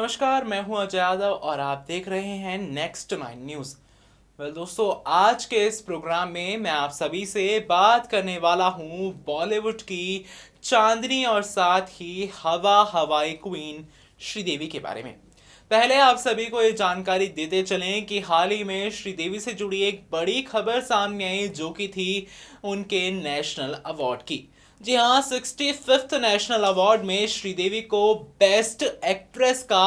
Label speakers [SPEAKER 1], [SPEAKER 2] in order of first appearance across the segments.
[SPEAKER 1] नमस्कार, मैं हूं अजय यादव और आप देख रहे हैं नेक्स्ट 9 न्यूज़। दोस्तों, आज के इस प्रोग्राम में मैं आप सभी से बात करने वाला हूं बॉलीवुड की चांदनी और साथ ही हवाई क्वीन श्रीदेवी के बारे में। पहले आप सभी को ये जानकारी देते चलें कि हाल ही में श्रीदेवी से जुड़ी एक बड़ी खबर सामने आई, जो कि थी उनके नेशनल अवार्ड की। जी हाँ, 65th नेशनल अवार्ड में श्रीदेवी को बेस्ट एक्ट्रेस का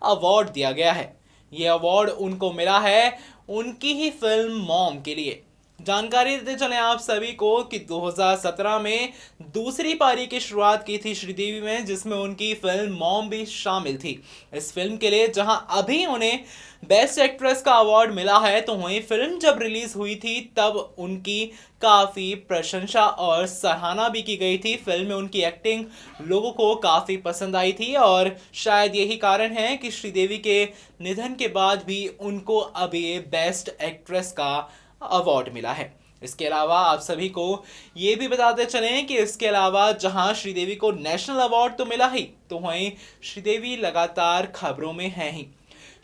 [SPEAKER 1] अवार्ड दिया गया है। ये अवार्ड उनको मिला है उनकी ही फिल्म मॉम के लिए। जानकारी देते चले आप सभी को कि 2017 में दूसरी पारी की शुरुआत की थी श्रीदेवी में, जिसमें उनकी फिल्म मॉम भी शामिल थी। इस फिल्म के लिए जहां अभी उन्हें बेस्ट एक्ट्रेस का अवार्ड मिला है, तो वहीं फिल्म जब रिलीज हुई थी तब उनकी काफ़ी प्रशंसा और सराहना भी की गई थी। फिल्म में उनकी एक्टिंग लोगों को काफ़ी पसंद आई थी और शायद यही कारण है कि श्रीदेवी के निधन के बाद भी उनको अभी बेस्ट एक्ट्रेस का अवार्ड मिला है। इसके अलावा आप सभी को ये भी बताते चलें कि इसके अलावा जहां श्रीदेवी को नेशनल अवार्ड तो मिला ही, तो वहीं श्रीदेवी लगातार खबरों में हैं ही।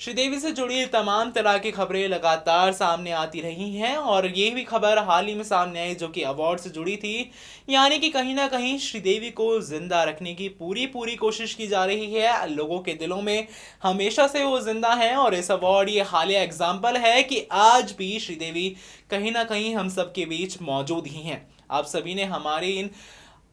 [SPEAKER 1] श्रीदेवी से जुड़ी तमाम तरह की खबरें लगातार सामने आती रही हैं और ये भी खबर हाल ही में सामने आई जो कि अवार्ड से जुड़ी थी। यानी कि कहीं ना कहीं श्रीदेवी को जिंदा रखने की पूरी कोशिश की जा रही है। लोगों के दिलों में हमेशा से वो जिंदा हैं और इस अवार्ड ये हालिया एग्जाम्पल है कि आज भी श्रीदेवी कहीं ना कहीं हम सब के बीच मौजूद ही हैं। आप सभी ने हमारी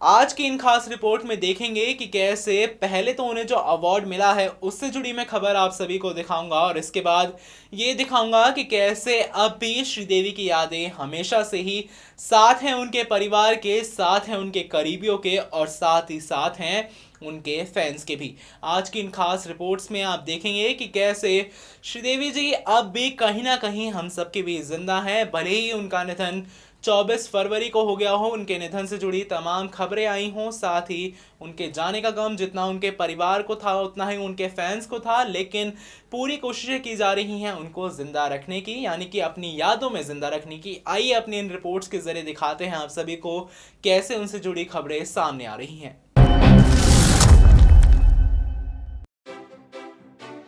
[SPEAKER 1] आज की इन खास रिपोर्ट में देखेंगे कि कैसे पहले तो उन्हें जो अवार्ड मिला है उससे जुड़ी मैं खबर आप सभी को दिखाऊंगा और इसके बाद ये दिखाऊंगा कि कैसे अब भी श्रीदेवी की यादें हमेशा से ही साथ हैं उनके परिवार के, साथ हैं उनके करीबियों के और साथ ही साथ हैं उनके फैंस के भी। आज की इन खास रिपोर्ट्स में आप देखेंगे कि कैसे श्रीदेवी जी अब भी कहीं ना कहीं हम सबके भी जिंदा हैं, भले ही उनका निधन 24 फरवरी को हो गया हो। उनके निधन से जुड़ी तमाम खबरें आई हों, साथ ही उनके जाने का गम जितना उनके परिवार को था उतना ही उनके फैंस को था, लेकिन पूरी कोशिशें की जा रही हैं उनको जिंदा रखने की, यानी कि अपनी यादों में जिंदा रखने की। आइए अपनी इन रिपोर्ट्स के जरिए दिखाते हैं आप सभी को कैसे उनसे जुड़ी खबरें सामने आ रही हैं।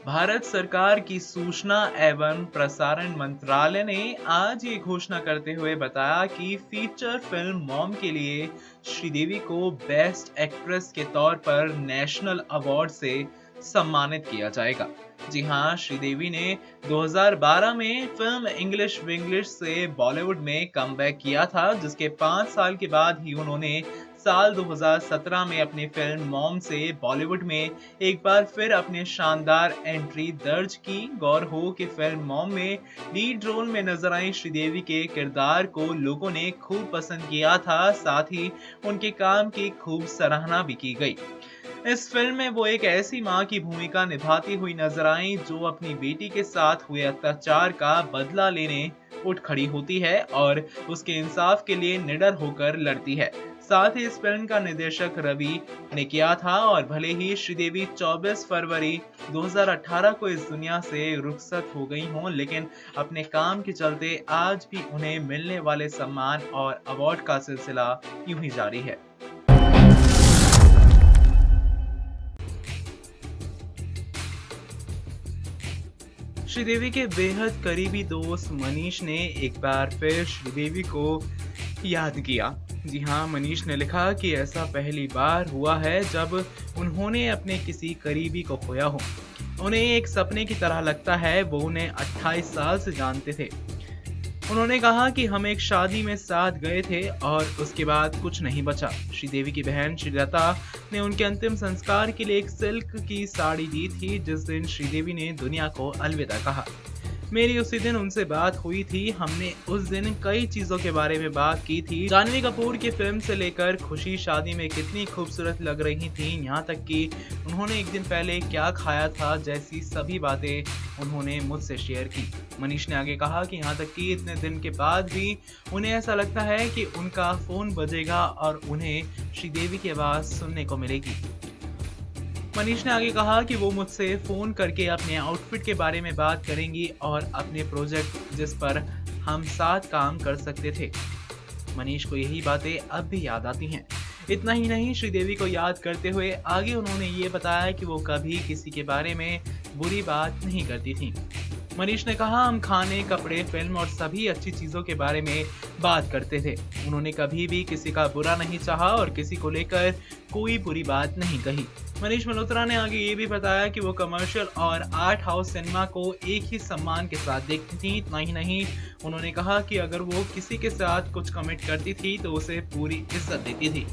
[SPEAKER 1] भारत सरकार की सूचना एवं प्रसारण मंत्रालय ने आज ये घोषणा करते हुए बताया कि फीचर फिल्म मॉम के लिए श्रीदेवी को बेस्ट एक्ट्रेस के तौर पर नेशनल अवार्ड से सम्मानित किया जाएगा। जी हाँ, श्रीदेवी ने 2012 में फिल्म इंग्लिश विंग्लिश से बॉलीवुड में कमबैक किया था, जिसके 5 साल के बाद ही उन्होंने साल 2017 में अपनी फिल्म मॉम से बॉलीवुड में एक बार फिर अपने शानदार एंट्री दर्ज की। गौर हो कि फिल्म मॉम में लीड रोल में नजर आई श्रीदेवी के किरदार को लोगों ने खूब पसंद किया था, साथ ही उनके काम की खूब सराहना भी की गई। इस फिल्म में वो एक ऐसी मां की भूमिका निभाती हुई नजर आई जो अपनी बेटी के साथ हुए अत्याचार का बदला लेने उठ खड़ी होती है और उसके इंसाफ के लिए निडर होकर लड़ती है। साथ ही इस फिल्म का निर्देशक रवि ने किया था और भले ही श्रीदेवी 24 फरवरी 2018 को इस दुनिया से रुखसत हो गई हों, लेकिन अपने काम के चलते आज भी उन्हें मिलने वाले सम्मान और अवार्ड का सिलसिला यूं ही जारी है। श्रीदेवी के बेहद करीबी दोस्त मनीष ने एक बार फिर श्रीदेवी को याद किया। जी हाँ, मनीष ने लिखा कि ऐसा पहली बार हुआ है जब उन्होंने अपने किसी करीबी को खोया हो। उन्हें एक सपने की तरह लगता है, वो उन्हें 28 साल से जानते थे। उन्होंने कहा कि हम एक शादी में साथ गए थे और उसके बाद कुछ नहीं बचा। श्रीदेवी की बहन श्रीलता ने उनके अंतिम संस्कार के लिए एक सिल्क की साड़ी दी थी, जिस दिन श्रीदेवी ने दुनिया को अलविदा कहा। मेरी उसी दिन उनसे बात हुई थी। हमने उस दिन कई चीजों के बारे में बात की थी, जानवी कपूर की फिल्म से लेकर खुशी शादी में कितनी खूबसूरत लग रही थी, यहाँ तक कि उन्होंने एक दिन पहले क्या खाया था जैसी सभी बातें उन्होंने मुझसे शेयर की। मनीष ने आगे कहा कि यहाँ तक कि इतने दिन के बाद भी उन्हें ऐसा लगता है कि उनका फोन बजेगा और उन्हें श्रीदेवी की आवाज सुनने को मिलेगी। मनीष ने आगे कहा कि वो मुझसे फोन करके अपने आउटफिट के बारे में बात करेंगी और अपने प्रोजेक्ट जिस पर हम साथ काम कर सकते थे। मनीष को यही बातें अब भी याद आती हैं। इतना ही नहीं, श्रीदेवी को याद करते हुए आगे उन्होंने ये बताया कि वो कभी किसी के बारे में बुरी बात नहीं करती थी। मनीष ने कहा, हम खाने, कपड़े, फिल्म और सभी अच्छी चीजों के बारे में बात करते थे। उन्होंने कभी भी किसी का बुरा नहीं चाहा और किसी को लेकर कोई बुरी बात नहीं कही। मनीष मल्होत्रा ने आगे ये भी बताया कि वो कमर्शियल और आर्ट हाउस सिनेमा को एक ही सम्मान के साथ देखती थी। इतना ही नहीं, उन्होंने कहा कि अगर वो किसी के साथ कुछ कमिट करती थी तो उसे पूरी इज्जत देती थी।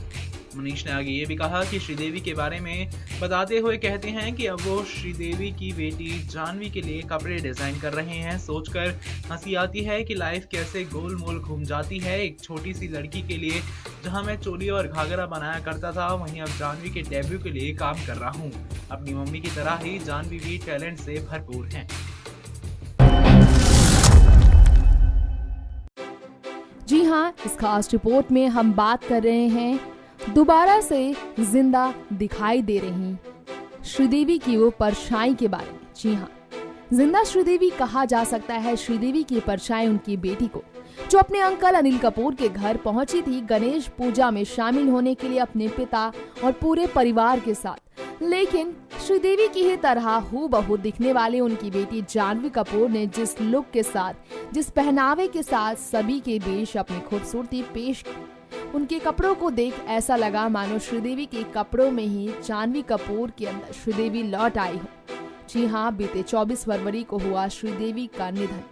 [SPEAKER 1] मनीष ने आगे ये भी कहा कि श्रीदेवी के बारे में बताते हुए कहते हैं कि अब वो श्रीदेवी की बेटी जाह्नवी के लिए कपड़े डिजाइन कर रहे हैं। सोचकर हंसी आती है कि लाइफ कैसे गोल मोल घूम जाती है। एक छोटी सी लड़की के लिए जहां मैं चोली और घाघरा बनाया करता था, वहीं अब जाह्नवी के डेब्यू के लिए काम कर रहा हूं। अपनी मम्मी की तरह ही जाह्नवी भी टैलेंट से भरपूर हैं।
[SPEAKER 2] जी हाँ, इस खास रिपोर्ट में हम बात कर रहे हैं दोबारा से जिंदा दिखाई दे रही श्रीदेवी की वो परछाई के बारे में। जी हाँ, जिंदा श्रीदेवी कहा जा सकता है श्रीदेवी की परछाई उनकी बेटी को, जो अपने अंकल अनिल कपूर के घर पहुंची थी गणेश पूजा में शामिल होने के लिए अपने पिता और पूरे परिवार के साथ। लेकिन श्रीदेवी की ही तरह हूबहू दिखने वाली उनकी बेटी जाह्नवी कपूर ने जिस लुक के साथ, जिस पहनावे के साथ सभी के बीच अपनी खूबसूरती पेश की, उनके कपड़ों को देख ऐसा लगा मानो श्रीदेवी के कपड़ों में ही जाह्नवी कपूर के अंदर श्रीदेवी लौट आई हो। जी हाँ, बीते 24 फरवरी को हुआ श्रीदेवी का निधन।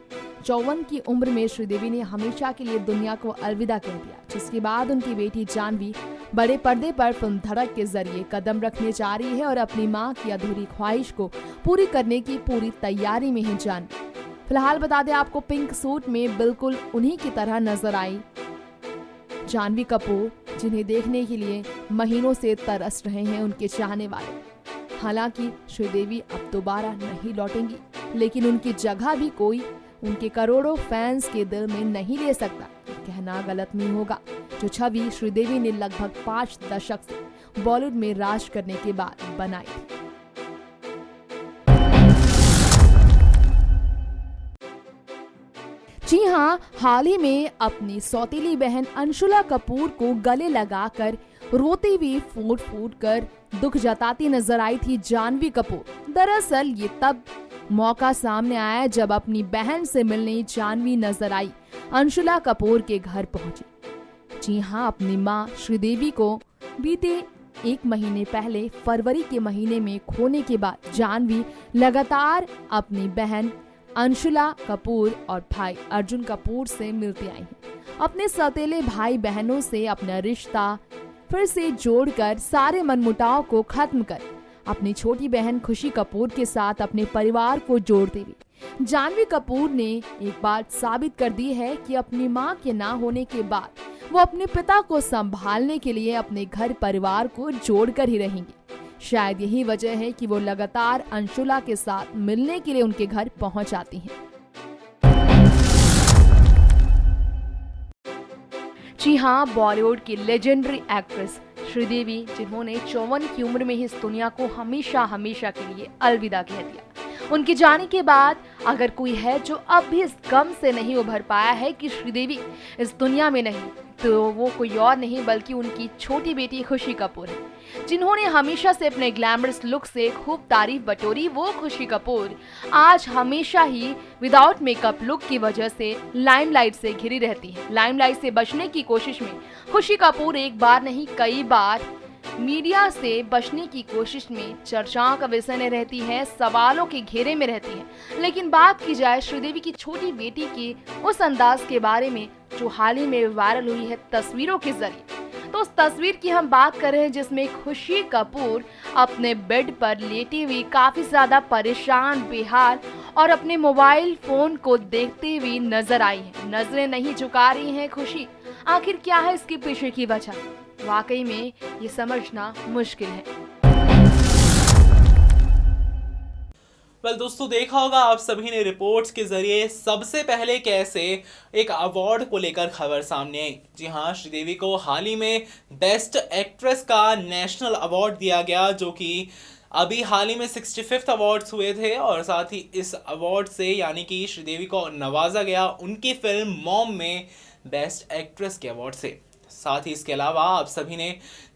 [SPEAKER 2] 54 की उम्र में श्रीदेवी ने हमेशा के लिए दुनिया को अलविदा कह दिया, जिसके बाद उनकी बेटी जाह्नवी बड़े पर्दे पर फिल्म धड़क के जरिए कदम रखने जा रही है और अपनी मां की अधूरी ख्वाहिश को पूरी करने की पूरी तैयारी में है जाह्नवी। फिलहाल बता दें आपको, पिंक सूट में बिल्कुल उन्हीं की तरह नजर आई जाह्नवी कपूर, जिन्हें देखने के लिए महीनों से तरस रहे हैं उनके चाहने वाले। हालांकि श्रीदेवी अब दोबारा नहीं लौटेंगी, लेकिन उनकी जगह भी कोई उनके करोड़ों फैंस के दिल में नहीं ले सकता। कहना गलत नहीं होगा, जो छवि श्रीदेवी ने लगभग 5 दशक से बॉलीवुड में राज करने के बाद बनाई थी। जी हाँ, हाल ही में अपनी सौतेली बहन अंशुला कपूर को गले लगाकर रोती हुई फूट फूट कर दुख जताती नजर आई थी जाह्नवी कपूर। दरअसल ये तब मौका सामने आया जब अपनी बहन से मिलने जाह्नवी नजर आई अंशुला कपूर के घर पहुंची। जी हाँ, अपनी मां श्रीदेवी को बीते 1 महीने पहले फरवरी के महीने में खोने के बाद जाह्नवी लगातार अपनी बहन अंशुला कपूर और भाई अर्जुन कपूर से मिलती आई हैं। अपने सौतेले भाई बहनों से अपना रिश्ता फिर से जोड़कर सारे मनमुटाव को खत्म कर अपनी छोटी बहन खुशी कपूर के साथ अपने परिवार को जोड़ते हुए जाह्नवी कपूर ने एक बात साबित कर दी है कि अपनी मां के ना होने के बाद वो अपने पिता को संभालने के लिए अपने घर परिवार को जोड़कर ही रहेंगी। शायद यही वजह है कि वो लगातार अंशुला के साथ मिलने के लिए उनके घर पहुंच आती हैं। जी हाँ, बॉलीवुड की लेजेंडरी एक्ट्रेस श्रीदेवी, जिन्होंने 54 की उम्र में ही इस दुनिया को हमेशा हमेशा के लिए अलविदा कह दिया। उनके जाने के बाद अगर कोई है जो अब भी इस गम से नहीं उभर पाया है कि श्रीदेवी इस दुनिया में नहीं, तो वो कोई और नहीं बल्कि उनकी छोटी बेटी खुशी कपूर है, जिन्होंने हमेशा से अपने ग्लैमरस लुक से खूब तारीफ बटोरी। वो खुशी कपूर आज हमेशा ही विदाउट मेकअप लुक की वजह से लाइमलाइट से घिरी रहती है। लाइमलाइट से बचने की कोशिश में खुशी कपूर एक बार नहीं कई बार मीडिया से बचने की कोशिश में चर्चाओं का विषय में रहती है, सवालों के घेरे में रहती है। लेकिन बात की जाए श्रीदेवी की छोटी बेटी के उस अंदाज के बारे में जो हाल ही में वायरल हुई है तस्वीरों के जरिए, तो उस तस्वीर की हम बात कर रहे हैं जिसमें खुशी कपूर अपने बेड पर लेटी हुई काफी ज्यादा परेशान, बेहाल और अपने मोबाइल फोन को देखते हुए नजर आई है। नजरें नहीं झुका रही हैं खुशी। आखिर क्या है इसके पीछे की वजह? वाकई में ये समझना मुश्किल है।
[SPEAKER 1] दोस्तों, देखा होगा आप सभी ने रिपोर्ट्स के जरिए सबसे पहले कैसे एक अवार्ड को लेकर खबर सामने आई। जी हाँ, श्रीदेवी को हाल ही में बेस्ट एक्ट्रेस का नेशनल अवार्ड दिया गया, जो कि अभी हाल ही में 65th अवार्ड्स हुए थे और साथ ही इस अवार्ड से यानी कि श्रीदेवी को नवाजा गया उनकी फिल्म मॉम में बेस्ट एक्ट्रेस के अवार्ड से। साथ ही इसके अलावा आप सभी ने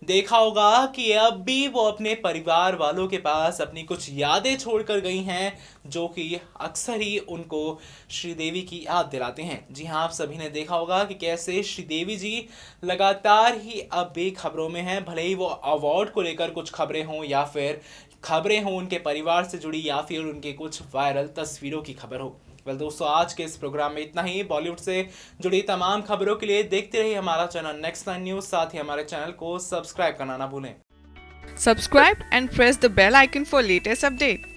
[SPEAKER 1] देखा होगा कि अब भी वो अपने परिवार वालों के पास अपनी कुछ यादें छोड़कर गई हैं, जो कि अक्सर ही उनको श्रीदेवी की याद दिलाते हैं। जी हाँ, आप सभी ने देखा होगा कि कैसे श्रीदेवी जी लगातार ही अब भी खबरों में हैं, भले ही वो अवार्ड को लेकर कुछ खबरें हों या फिर खबरें हों उनके परिवार से जुड़ी या फिर उनके कुछ वायरल तस्वीरों की खबर हो। वेल दोस्तों, आज के इस प्रोग्राम में इतना ही। बॉलीवुड से जुड़ी तमाम खबरों के लिए देखते रहिए हमारा चैनल नेक्स्ट 9 न्यूज। साथ ही हमारे चैनल को सब्सक्राइब करना ना भूलें।
[SPEAKER 3] Subscribe and press the bell icon for latest updates.